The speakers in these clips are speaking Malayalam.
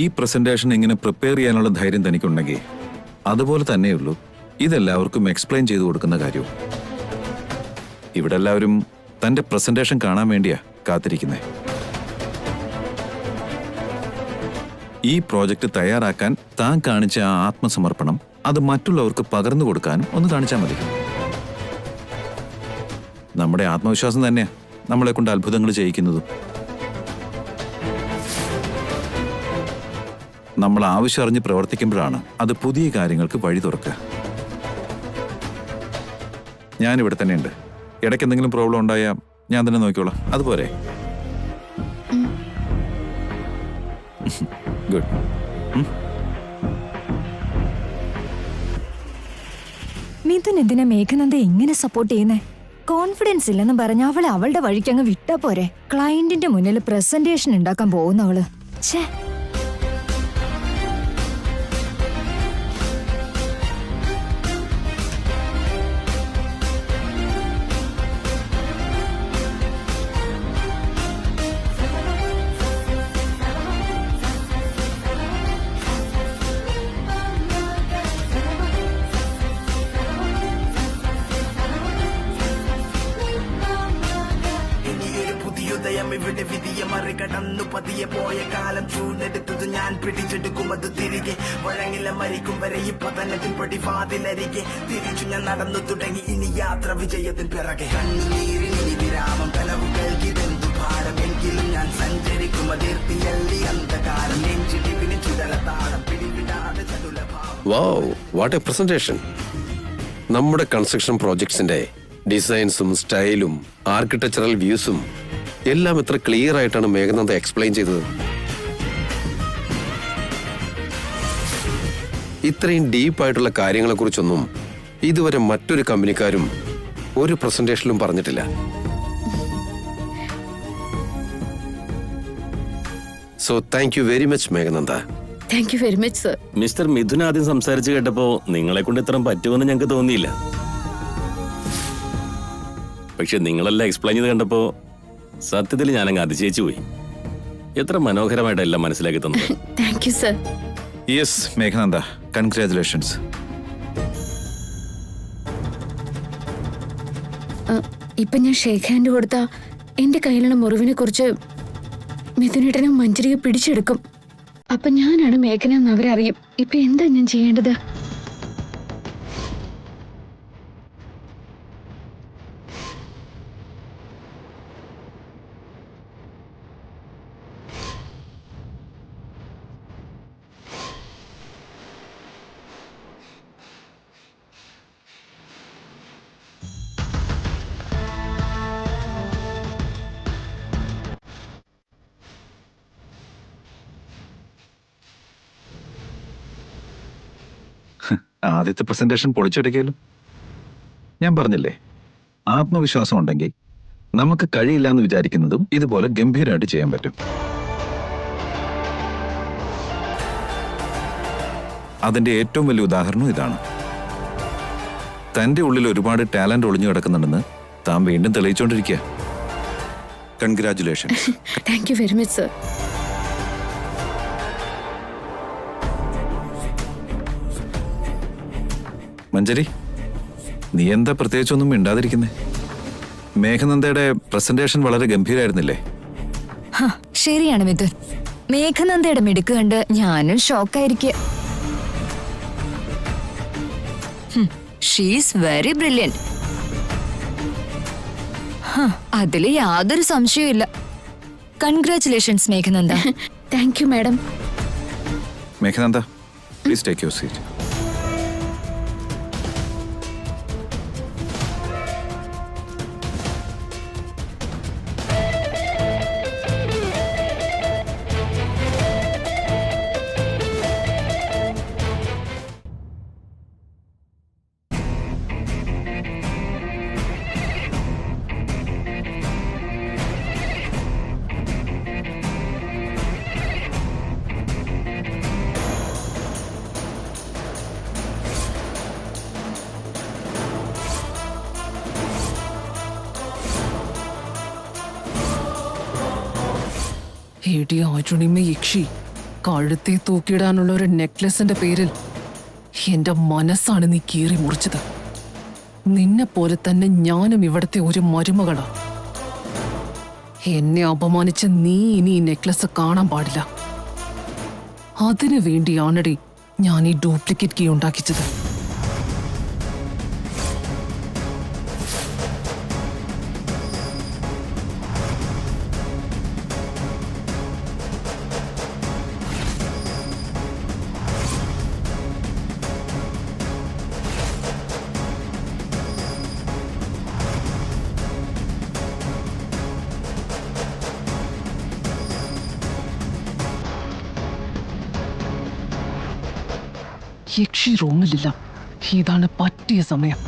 ഈ പ്രസന്റേഷൻ ഇങ്ങനെ പ്രിപ്പയർ ചെയ്യാനുള്ള ധൈര്യം തനിക്കുണ്ടെങ്കിൽ അതുപോലെ തന്നെയുള്ളൂ ഇതെല്ലാവർക്കും എക്സ്പ്ലെയിൻ ചെയ്തു കൊടുക്കുന്ന കാര്യവും. ഇവിടെ എല്ലാവരും തന്റെ പ്രസന്റേഷൻ കാണാൻ വേണ്ടിയാ കാത്തിരിക്കുന്നത്. ഈ പ്രോജക്റ്റ് തയ്യാറാക്കാൻ താൻ കാണിച്ച ആ ആത്മസമർപ്പണം അത് മറ്റുള്ളവർക്ക് പകർന്നു കൊടുക്കാനും ഒന്ന് കാണിച്ചാൽ മതി. നമ്മുടെ ആത്മവിശ്വാസം തന്നെയാ നമ്മളെ കൊണ്ട് അത്ഭുതങ്ങൾ ചെയ്യിക്കുന്നതും. നമ്മൾ ആവശ്യം അറിഞ്ഞ് പ്രവർത്തിക്കുമ്പോഴാണ് അത് പുതിയ കാര്യങ്ങൾക്ക് വഴി തുറക്കുക. ഞാനിവിടെ തന്നെ ഉണ്ട്. ഇടയ്ക്ക് എന്തെങ്കിലും പ്രോബ്ലം ഉണ്ടായാൽ ഞാൻ തന്നെ നോക്കിക്കോളാം. അതുപോലെ ഗുഡ്. മിഥുൻ എന്തിനാ മേഘനന്ദ എങ്ങനെ സപ്പോർട്ട് ചെയ്യുന്നേ? കോൺഫിഡൻസ് ഇല്ലെന്ന് പറഞ്ഞ അവളെ അവളുടെ വഴിക്ക് അങ്ങ് വിട്ടാ പോരെ. ക്ലയന്റിന്റെ മുന്നിൽ പ്രസന്റേഷൻ ഉണ്ടാക്കാൻ പോകുന്നവള്. ഛേ, ഇവിടെ വിധിയെ മറികടന്നു പതിയെ പോയ കാലം ചൂടെടുത്തത് ഞാൻ പിടിച്ചെടുക്കും അത് തിരികെ. വഴങ്ങില മരിക്കും വരെ ഈ പതനത്തിൽ പടിവാതിലരികെ തിരിച്ചു ഞാൻ നടന്നു തുടങ്ങി ഇനി യാത്ര വിജയത്തിൻ പിറകെ. കണ്ണുനീരിനി വിരാമം കനവുകൾക്കിതെന്തു ഭാരമെങ്കിലും ഞാൻ സഞ്ചരിക്കും അതിർത്തിയല്ലി അന്ധകാരം നെഞ്ചിടിവിന് ചുടലത്താളം പിടിവിടാതെ ചടുലഭാവം. വാവ്, വാട്ട് എ പ്രസന്റേഷൻ! നമ്മുടെ കൺസ്ട്രക്ഷൻ പ്രോജക്ട്സിന്റെ ഡിസൈൻസും സ്റ്റൈലും ആർക്കിടെക്ചറൽ വ്യൂസും എല്ലാം എത്ര ക്ലിയർ ആയിട്ടാണ് മേഘനന്ദ എക്സ്പ്ലെയിൻ ചെയ്തത്. ഇത്രയും ഡീപ്പായിട്ടുള്ള കാര്യങ്ങളെ കുറിച്ചൊന്നും ഇതുവരെ മറ്റൊരു കമ്പനിക്കാരും ഒരു പ്രസന്റേഷനിലും പറഞ്ഞിട്ടില്ല. So thank you very much Meghananda. Thank you very much sir. Mister Mithun ആദ്യം സംസാരിച്ച് കേട്ടപ്പോ നിങ്ങളെ കൊണ്ട് ഇത്രയും പറ്റുമെന്ന് ഞങ്ങൾക്ക് തോന്നിയില്ല. പക്ഷെ നിങ്ങളെല്ലാം എക്സ്പ്ലെയിൻ ചെയ്ത് കണ്ടപ്പോ സത്യത്തിൽ ഞാനങ്ങ് അതിശയിച്ചു പോയി. എത്ര മനോഹരമായിട്ട് എല്ലാം മനസ്സിലാക്കി തന്നത്. Thank you sir. Yes Meghananda, congratulations. ഇപ്പൊ ഞാൻ ഷേക്ക് ഹാൻഡ് കൊടുത്ത എന്റെ കയ്യിലുള്ള മുറിവിനെ കുറിച്ച് മിഥുനേട്ടനും മഞ്ജരിയെ പിടിച്ചെടുക്കും. അപ്പൊ ഞാനാണ് മേഘന എന്ന് അവരറിയും. ഇപ്പൊ എന്താ ഞാൻ ചെയ്യേണ്ടത്? ആദ്യത്തെ പ്രസന്റേഷൻ പൊളിച്ചെടുക്കലും. ഞാൻ പറഞ്ഞില്ലേ, ആത്മവിശ്വാസം ഉണ്ടെങ്കിൽ നമുക്ക് കഴിയില്ല എന്ന് വിചാരിക്കുന്നതും ഇതുപോലെ ഗംഭീരമായിട്ട് ചെയ്യാൻ പറ്റും. അതിന്റെ ഏറ്റവും വലിയ ഉദാഹരണം ഇതാണ്. തന്റെ ഉള്ളിൽ ഒരുപാട് ടാലന്റ് ഒളിഞ്ഞു കിടക്കുന്നുണ്ടെന്ന് താൻ വീണ്ടും തെളിയിച്ചുകൊണ്ടിരിക്കുക. Congratulation. Thank you very much sir. Manjari, നീ എന്താ പ്രത്യേകിച്ചൊന്നും മിണ്ടാതിരിക്കുന്നേ? മേഘനന്ദയുടെ പ്രസന്റേഷൻ വളരെ ഗംഭീരായിരുന്നില്ലേ? ശരിയാണ് മിഥുൻ. മേഘനന്ദയുടെ മിടുക്ക് കണ്ട് ഞാനും ഷോക്കായിരിക്കുക. She's very brilliant. അതില് യാതൊരു സംശയവും. Congratulations Meghananda. Thank you madam. Meghananda, please take your seat. हेटी आचुणी में यक्षी കഴുത്തി തൂക്കിയിടാനുള്ള ഒരു നെക്ലസിന്റെ പേരിൽ എന്റെ മനസ്സാണ് നീ കീറി മുറിച്ചത്. നിന്നെ പോലെ തന്നെ ഞാനും ഇവിടുത്തെ ഒരു മരുമകളാ. എന്നെ അപമാനിച്ച നീ ഇനി ഈ നെക്ലസ് കാണാൻ പാടില്ല. അതിനു വേണ്ടിയാണടി ഞാൻ ഈ ഡ്യൂപ്ലിക്കേറ്റ് കീ ഉണ്ടാക്കിച്ചത്. യക്ഷി റൂമിലില്ല. ഇതാണ് പറ്റിയ സമയം.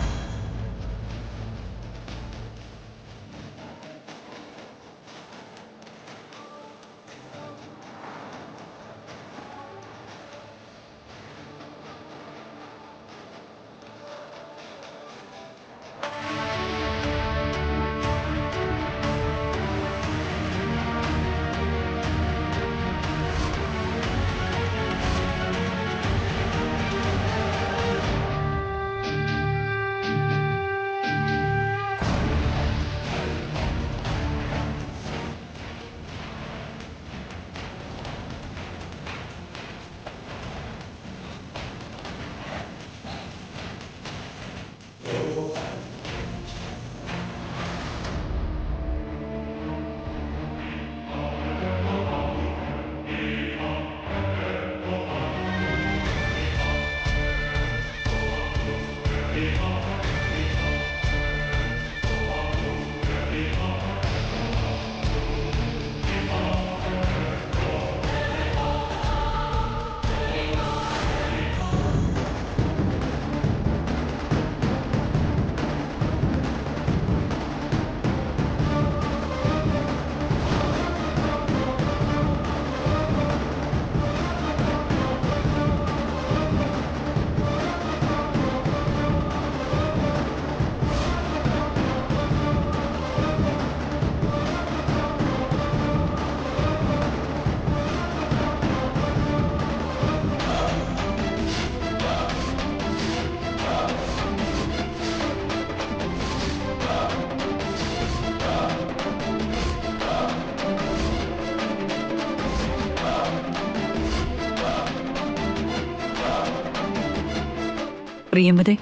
പ്രിയമതെ,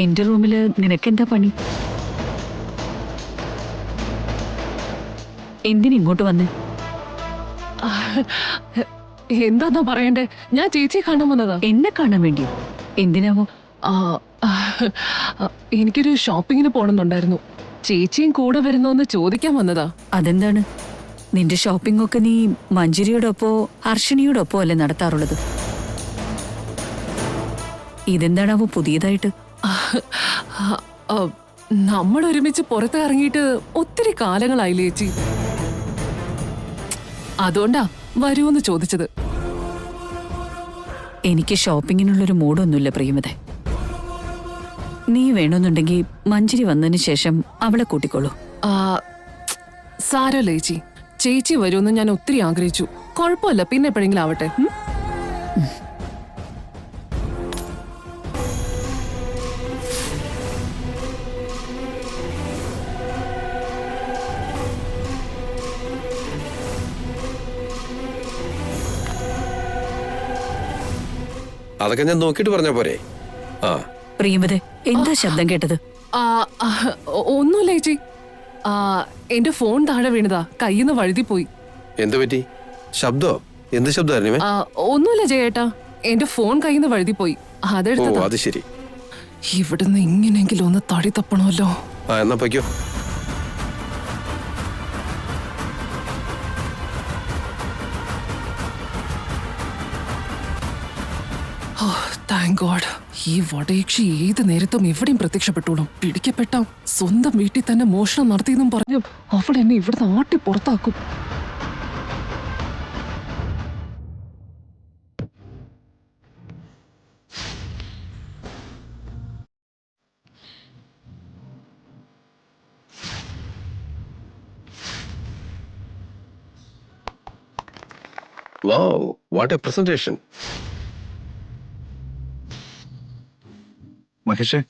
എന്റെ റൂമില് നിനക്കെന്താ പണി? എന്തിനിങ്ങോട്ട് വന്നേ? എന്താന്നാ പറയണ്ടേ? ഞാൻ ചേച്ചിയെ കാണാൻ വന്നതാ. എന്നെ കാണാൻ വേണ്ടിയോ? എന്തിനാവോ? എനിക്കൊരു ഷോപ്പിങ്ങിന് പോണെന്നുണ്ടായിരുന്നു. ചേച്ചിയും കൂടെ വരുന്നോന്ന് ചോദിക്കാൻ വന്നതാ. അതെന്താണ്? നിന്റെ ഷോപ്പിംഗ് ഒക്കെ നീ മഞ്ജരിയോടൊപ്പോ ഹർഷിണിയോടൊപ്പോ അല്ലേ നടത്താറുള്ളത്? ഇതെന്താണാവോ പുതിയതായിട്ട്? നമ്മൾ ഒരുമിച്ച് പുറത്ത് ഇറങ്ങിയിട്ട് ഒത്തിരി കാലങ്ങളായില്ലേ ചേച്ചി. അതുകൊണ്ടാ വരുമെന്ന് ചോദിച്ചത്. എനിക്ക് ഷോപ്പിങ്ങിനുള്ളൊരു മൂഡൊന്നുമില്ല പ്രിയമതെ. നീ വേണമെന്നുണ്ടെങ്കിൽ മഞ്ജരി വന്നതിന് ശേഷം അവളെ കൂട്ടിക്കോളൂ. സാരല്ല ചേച്ചി, ചേച്ചി വരുമെന്ന് ഞാൻ ഒത്തിരി ആഗ്രഹിച്ചു. കുഴപ്പമില്ല, പിന്നെ എപ്പോഴെങ്കിലും ആവട്ടെ. അതൊക്കെ ഞാൻ നോക്കിയിട്ട് പറഞ്ഞ പോരെ. ആ പ്രിയമതെ, എന്താ ശബ്ദം കേട്ടത്? ഒന്നുമില്ല ചേച്ചി, എന്റെ ഫോൺ താഴെ വീണതാ, കയ്യിന്ന് വഴുതി പോയി. എന്ത് പറ്റി? ശബ്ദോ? എന്ത് ശബ്ദമായിരുന്നു? ഒന്നുമില്ല ചേട്ടാ, എന്റെ ഫോൺ കയ്യിന്ന് വഴുതി പോയി. അതെടുത്തോ. അത് ശരി. ഇവിടുന്ന് എങ്ങനെയെങ്കിലും ഒന്ന് തടി തപ്പണമല്ലോ. എന്നാ പൊയ്ക്കോ. Thank God. ഈ വടയക്ഷി ഏത് നേരത്തും എവിടെയും പ്രത്യക്ഷപ്പെട്ടോളും. പിടിക്കപ്പെട്ട സ്വന്തം വീട്ടിൽ തന്നെ മോഷണം നടത്തിയെന്നും പറഞ്ഞു അവൾ എന്നെ ഇവിടുന്ന് ആട്ടി പുറത്താക്കും. വാവ്, വാട്ട് എ പ്രസന്റേഷൻ. മഹേഷേ,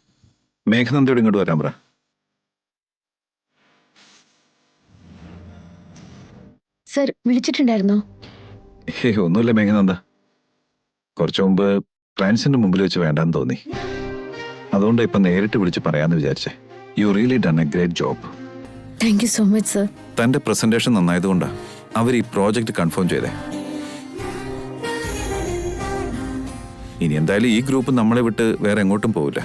മേഘനന്ദയോട് ഇങ്ങോട്ട് വരാൻ പറ. സർ വിളിച്ചിട്ടുണ്ടായിരുന്നോ? ഒന്നുമില്ല മേഘനന്ദ. കുറച്ചു മുമ്പ് ക്ലയൻസിന്റെ മുമ്പിൽ വെച്ച് വേണ്ടാന്ന് തോന്നി. അതുകൊണ്ട് ഇപ്പൊ നേരിട്ട് വിളിച്ച് പറയാന്ന് വിചാരിച്ചേ. You really done A great job. Thank you so much sir. തന്റെ പ്രസന്റേഷൻ നന്നായതുകൊണ്ടാ അവർ ഈ പ്രോജക്റ്റ് കൺഫേം ചെയ്തേ. ഇനി എന്തായാലും ഈ ഗ്രൂപ്പ് നമ്മളെ വിട്ട് വേറെ എങ്ങോട്ടും പോവില്ല.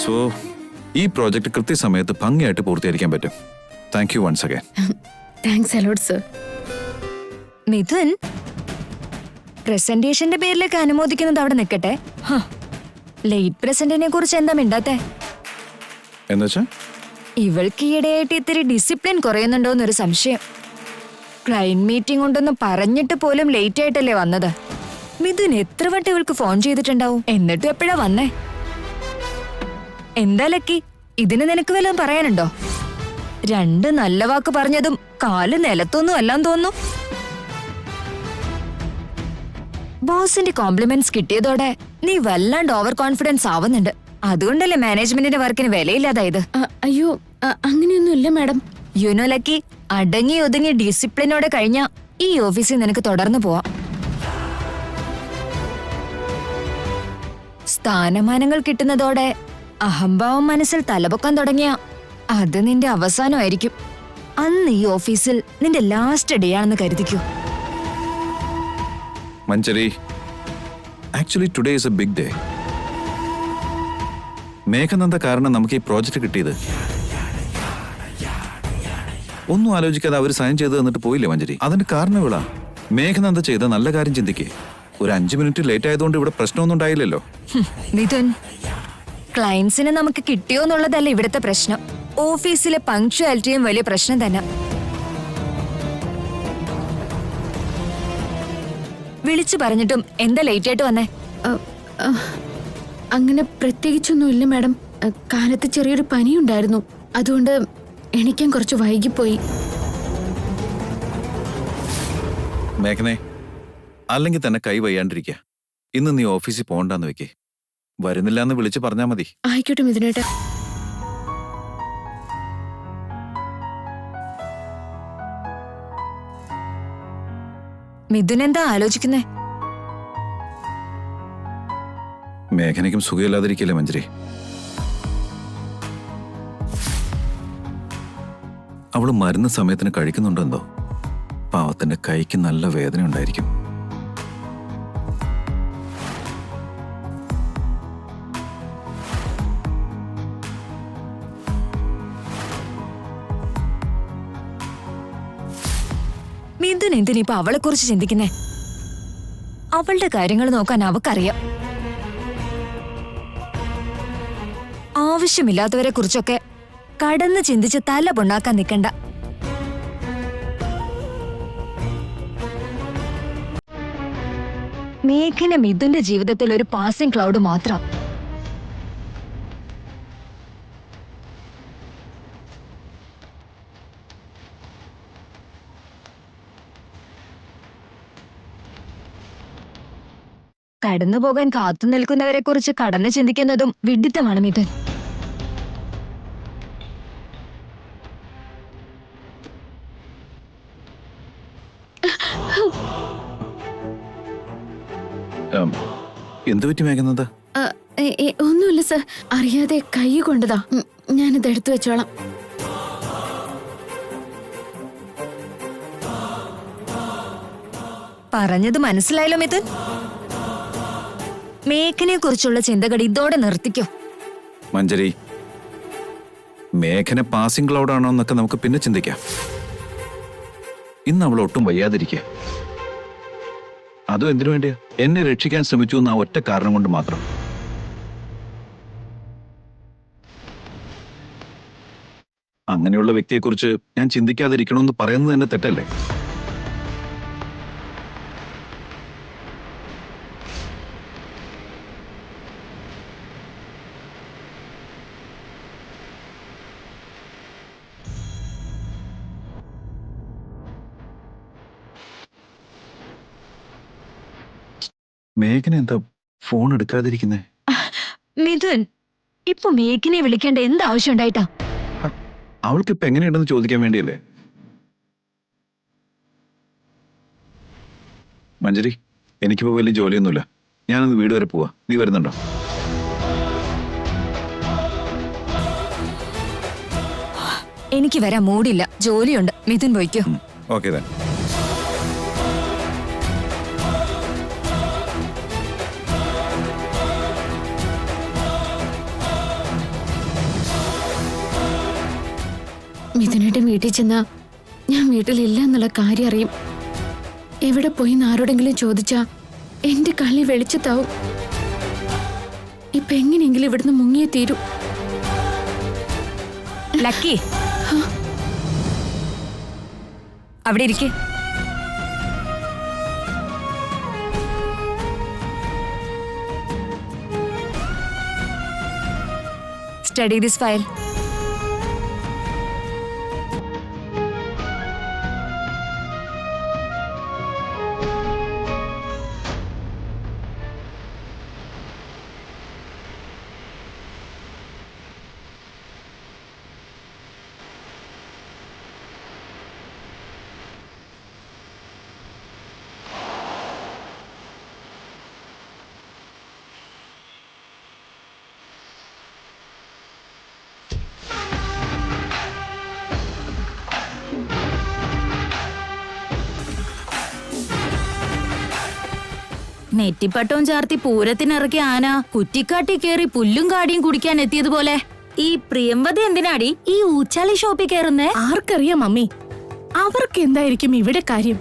സോ ഈ പ്രോജക്റ്റ് കൃത്യസമയത്ത് ഭംഗിയായിട്ട് പൂർത്തീകരിക്കാൻ പറ്റും. Thank you once again. Thanks a lot sir. Mithun, പ്രസന്റേഷന്റെ പേരിലേക്ക് അനുമോദിക്കുന്നത് അവിടെ നിൽക്കട്ടെ. ലേറ്റ് പ്രസന്റിനെ കുറിച്ച് എന്താ മിണ്ടാത്തെ? എന്നുവെച്ചാ ഇവൾക്ക് ഈയിടെയായിട്ട് ഇത്തിരി ഡിസിപ്ലിൻ കുറയുന്നുണ്ടോന്നൊരു സംശയം. ക്ലയന്റ് മീറ്റിംഗ് ഉണ്ടെന്ന് പറഞ്ഞിട്ട് പോലും ലേറ്റ് ആയിട്ടല്ലേ വന്നത്. മിഥുൻ എത്ര വട്ടം ഇവൾക്ക് ഫോൺ ചെയ്തിട്ടുണ്ടാവും, എന്നിട്ടും എപ്പോഴാ വന്നേ? എന്താ ലക്കി, ഇതിന് നിനക്ക് വല്ലതും പറയാനുണ്ടോ? രണ്ട് നല്ല വാക്ക് പറഞ്ഞതും കാല് നിലത്തൊന്നും അല്ലാന്ന് തോന്നുന്നു. ബോസിന്റെ കോംപ്ലിമെന്റ്സ് കിട്ടിയതോടെ നീ വല്ലാണ്ട് ഓവർ കോൺഫിഡൻസ് ആവുന്നുണ്ട്. അതുകൊണ്ടല്ലേ മാനേജ്മെന്റിന്റെ വർക്കിന് വിലയില്ലാതായത്. അയ്യോ അങ്ങനെയൊന്നും ഇല്ല മാഡം. യുനോ ലക്കി, അടങ്ങി ഒതുങ്ങി ഡിസിപ്ലിനോടെ കഴിഞ്ഞ ഈ ഓഫീസിൽ നിനക്ക് തുടർന്നു പോവാം. സ്ഥാനമാനങ്ങൾ കിട്ടുന്നതോടെ അഹംഭാവം മനസ്സിൽ തലപൊക്കാൻ തുടങ്ങിയ അത് നിന്റെ അവസാനമായിരിക്കും. അന്ന് ഈ ഓഫീസിൽ നിന്റെ ലാസ്റ്റ് ഡേ ആണെന്ന് കരുതിക്കൂ. Manjari, actually today is a big day. Meghananda കാരണം നമുക്ക് ഈ പ്രോജക്റ്റ് കിട്ടിയത്. ഒന്നും ആലോചിക്കാതെ അവർ സൈൻ ചെയ്ത് തന്നിട്ട് പോയില്ലേ മഞ്ചരി? അതിന്റെ കാരണം ഇവിടാ. മേഘനന്ദ ചെയ്ത നല്ല കാര്യം ചിന്തിക്കേ. ഒരു 5 മിനിറ്റ് ലേറ്റ് ആയതുകൊണ്ട് ഇവിടെ പ്രശ്നമൊന്നും ഉണ്ടായില്ലല്ലോ. മിഥുൻ, ക്ലയൻസിനെ നമുക്ക് കിട്ടിയോ എന്നുള്ളതല്ല ഇവിടുത്തെ പ്രശ്നം. ഓഫീസിലെ പങ്ക്ച്വാലിറ്റിയും വലിയ പ്രശ്നം തന്നെ. വിളിച്ചു പറഞ്ഞിട്ടും എന്താ ലേറ്റ് ആയിട്ട് വന്നേ? അങ്ങനെ പ്രത്യേകിച്ചൊന്നും ഇല്ല മാഡം. കാലത്ത് ചെറിയൊരു പനിയുണ്ടായിരുന്നു, അതുകൊണ്ട് എണീക്കാൻ കുറച്ച് വൈകിപ്പോയി. മേഘനെ, അല്ലെങ്കിൽ തന്നെ കൈ വയ്യാണ്ടിരിക്കുക. ഇന്ന് നീ ഓഫീസിൽ പോകണ്ടെന്ന് വെക്കേ. വരുന്നില്ല എന്ന് വിളിച്ചു പറഞ്ഞാ മതി. ആയിക്കോട്ടെ മിഥുനേട്ടാ. മിഥുൻ എന്താ ആലോചിക്കുന്നേ? മേഘനയ്ക്കും സുഖമില്ലാതിരിക്കില്ലേ മഞ്ജരി? അവള് മരുന്ന് സമയത്തിന് കഴിക്കുന്നുണ്ടെന്തോ. പാവത്തിന്റെ കൈക്ക് നല്ല വേദന ഉണ്ടായിരിക്കും. മിഥുൻ എന്തിനിപ്പോ അവളെ കുറിച്ച് ചിന്തിക്കുന്നേ? അവളുടെ കാര്യങ്ങൾ നോക്കാൻ അവക്കറിയാം. ആവശ്യമില്ലാത്തവരെ കുറിച്ചൊക്കെ കടന്ന് ചിന്തിച്ച് തല പൊണ്ണാക്കാൻ നിൽക്കണ്ട. മേഘന മിഥുന്റെ ജീവിതത്തിൽ ഒരു പാസിംഗ് ക്ലൗഡ് മാത്രം. കടന്നു പോകാൻ കാത്തു നിൽക്കുന്നവരെ കുറിച്ച് കടന്ന് ചിന്തിക്കുന്നതും വിഡിത്തമാണ് മിഥുൻ. എന്തു പറ്റി മേഘനന്ദ? ഒന്നുമില്ല സർ, അറിയാതെ കൈ കൊണ്ടതാ. ഞാനിത് എടുത്തു വെച്ചോളാം. പറഞ്ഞത് മനസ്സിലായല്ലോ മിഥുൻ. മേഘനെ കുറിച്ചുള്ള ചിന്തകൾ ഇതോടെ നിർത്തിക്കോ. മഞ്ജരി, മേഘന പാസിംഗ് ക്ലൗഡ് ആണോ എന്നൊക്കെ നമുക്ക് പിന്നെ ചിന്തിക്കാം. ഇന്ന് അവൾ ഒട്ടും വയ്യാതിരിക്കുക. അതും എന്തിനു വേണ്ടിയാ? എന്നെ രക്ഷിക്കാൻ ശ്രമിച്ചു എന്ന ഒറ്റ കാരണം കൊണ്ട് മാത്രം. അങ്ങനെയുള്ള വ്യക്തിയെക്കുറിച്ച് ഞാൻ ചിന്തിക്കാതിരിക്കണമെന്ന് പറയുന്നത് തന്നെ തെറ്റല്ലേ? മേഘന എന്താ ഫോൺ എടുക്കാതിരിക്കുന്നേ? മിഥുൻ, ഇപ്പൊ മേഘിനെ വിളിക്കേണ്ട എന്ത് ആവശ്യം ഉണ്ടായിട്ടാ? അവൾക്ക് ഇപ്പൊ എങ്ങനെയുണ്ടെന്ന് ചോദിക്കാൻ വേണ്ടിയല്ലേ. മഞ്ജരി, എനിക്കിപ്പോ വലിയ ജോലിയൊന്നുമില്ല. ഞാനൊന്ന് വീട് വരെ പോവാ. നീ വരുന്നുണ്ടോ? എനിക്ക് വരാൻ മൂടില്ല, ജോലിയുണ്ട്. മിഥുൻ പോയിക്കോ. ഓക്കെ താൻ. മിഥുനേട്ടൻ വീട്ടിൽ ചെന്നാ ഞാൻ വീട്ടിലില്ല എന്നുള്ള കാര്യം അറിയും. എവിടെ പോയി ആരോടെങ്കിലും ചോദിച്ചാ എന്റെ കളി വെളിച്ചത്താവും. ഇപ്പൊ എങ്ങനെയെങ്കിലും ഇവിടുന്ന് മുങ്ങിയേ തീരൂ. ലക്കി, അവിടെ ഇരിക്കെ. Study this file. നെറ്റിപ്പട്ടവും ചാർത്തി പൂരത്തിനിറക്കിയ ആന കുറ്റിക്കാട്ടി കേറി പുല്ലും കാടിയും കുടിക്കാൻ എത്തിയതുപോലെ ഈ പ്രിയംവതി എന്തിനാടി ഈ ഊച്ചാളി ഷോപ്പിൽ കയറുന്നേ? ആർക്കറിയാം മമ്മി, അവർക്ക് എന്തായിരിക്കും ഇവിടെ കാര്യം?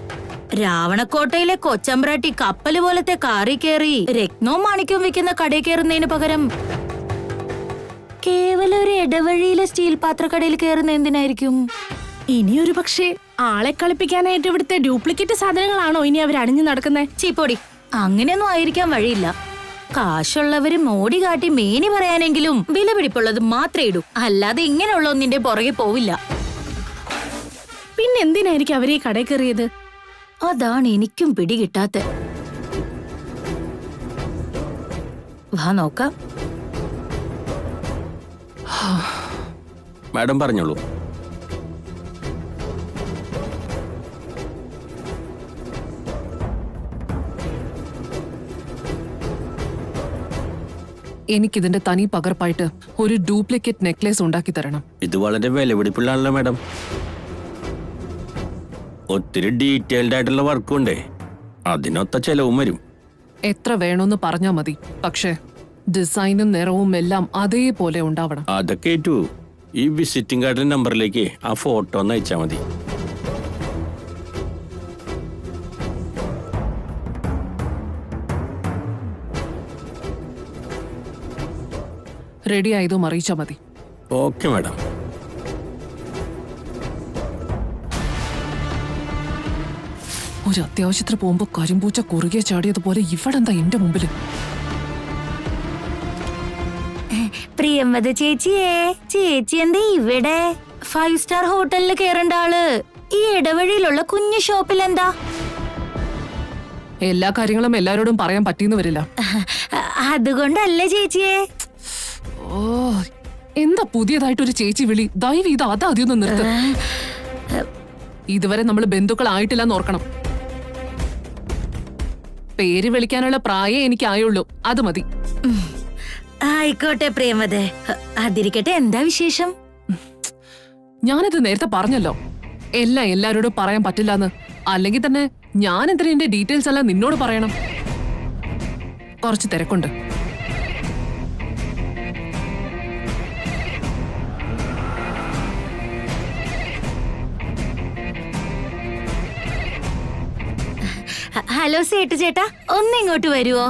രാവണക്കോട്ടയിലെ കൊച്ചമ്പ്രാട്ടി കപ്പല് പോലത്തെ കാറി കേറി രത്നവും മാണിക്യവും വിൽക്കുന്ന കടയിൽ കയറുന്നതിന് പകരം കേവലം ഒരു ഇടവഴിയിലെ സ്റ്റീൽ പാത്രക്കടയിൽ കയറുന്ന എന്തിനായിരിക്കും? ഇനി ഒരു പക്ഷേ ആളെ കളിപ്പിക്കാനായിട്ട് ഇവിടുത്തെ ഡ്യൂപ്ലിക്കേറ്റ് സാധനങ്ങളാണോ ഇനി അവർ അണിഞ്ഞു നടക്കുന്നത്? ചീപ്പോടി, അങ്ങനെയൊന്നും ആയിരിക്കാൻ വഴിയില്ല. കാശുള്ളവര് മോടി കാട്ടി മേനി പറയാനെങ്കിലും വില പിടിപ്പുള്ളത് മാത്രമേ ഇടൂ, അല്ലാതെ ഇങ്ങനെയുള്ള ഒന്നിന്റെ പുറകെ പോവില്ല. പിന്നെ എന്തിനായിരിക്കും അവരെ ഈ കടയിൽ കയറിയത്? അതാണ് എനിക്കും പിടികിട്ടാത്ത. വാ നോക്കാം. മാഡം പറഞ്ഞോളൂ. എനിക്കിതിന്റെ തനി പകർപ്പായിട്ട് ഒരു ഡ്യൂപ്ലിക്കേറ്റ് നെക്ലേസ് ഉണ്ടാക്കി തരണം. ഇത് വളരെ വിലപിടിപ്പുള്ളതാണല്ലോ മാഡം. ഒത്തിരി ഡീറ്റെയിൽഡ് ആയിട്ടുള്ള വർക്കും ഉണ്ടേ, അതിനൊത്ത ചെലവും വരും. എത്ര വേണമെന്ന് പറഞ്ഞാ മതി, പക്ഷേ ഡിസൈനും നിറവും എല്ലാം അതേപോലെ ഉണ്ടാവണം. അതൊക്കെ ഏറ്റു. ഈ വിസിറ്റിംഗ് കാർഡിന്റെ നമ്പറിലേക്ക് ആ ഫോട്ടോ ഒന്ന് അയച്ചാൽ മതി. റെഡി ആയതും അറിയിച്ചാ മതി. Okay madam. ഒരു അത്യാവശ്യത്തിന് പോകുമ്പോ കരിമ്പൂച്ച കുറുകെ ചാടിയതുപോലെ ഇവിടെന്താ എന്റെ മുമ്പില്? പ്രിയംവത ചേച്ചിയേ, ചേച്ചി എന്താ ഇവിടെ? 5 സ്റ്റാർ ഹോട്ടലിൽ കേറേണ്ട ആള് ഈ ഇടവഴിയിലുള്ള കുഞ്ഞു ഷോപ്പിൽ എന്താ? എല്ലാ കാര്യങ്ങളും എല്ലാരോടും പറയാൻ പറ്റിയെന്ന് വരില്ല. അതുകൊണ്ടല്ലേ ചേച്ചിയെ. ഓ, എന്താ പുതിയതായിട്ടൊരു ചേച്ചി വിളി? ദയവ് ഇത് അതാദ്യം ഒന്ന് നിർത്ത്. ഇതുവരെ നമ്മൾ ബന്ധുക്കളായിട്ടില്ലെന്ന് ഓർക്കണം. പേര് വിളിക്കാനുള്ള പ്രായം എനിക്കായുള്ളൂ, അത് മതി. ആയിക്കോട്ടെ പ്രിയമതേ, അതിരിക്കട്ടെ. എന്താ വിശേഷം? ഞാനിത് നേരത്തെ പറഞ്ഞല്ലോ, എല്ലാം എല്ലാരോടും പറയാൻ പറ്റില്ലെന്ന്. അല്ലെങ്കിൽ തന്നെ ഞാൻ എന്തിനാ എന്റെ ഡീറ്റെയിൽസ് എല്ലാം നിന്നോട് പറയണം? കുറച്ച് തിരക്കുണ്ട്. ഹലോ സേട്ടു ചേട്ടാ, ഒന്നിങ്ങോട്ട് വരുവോ?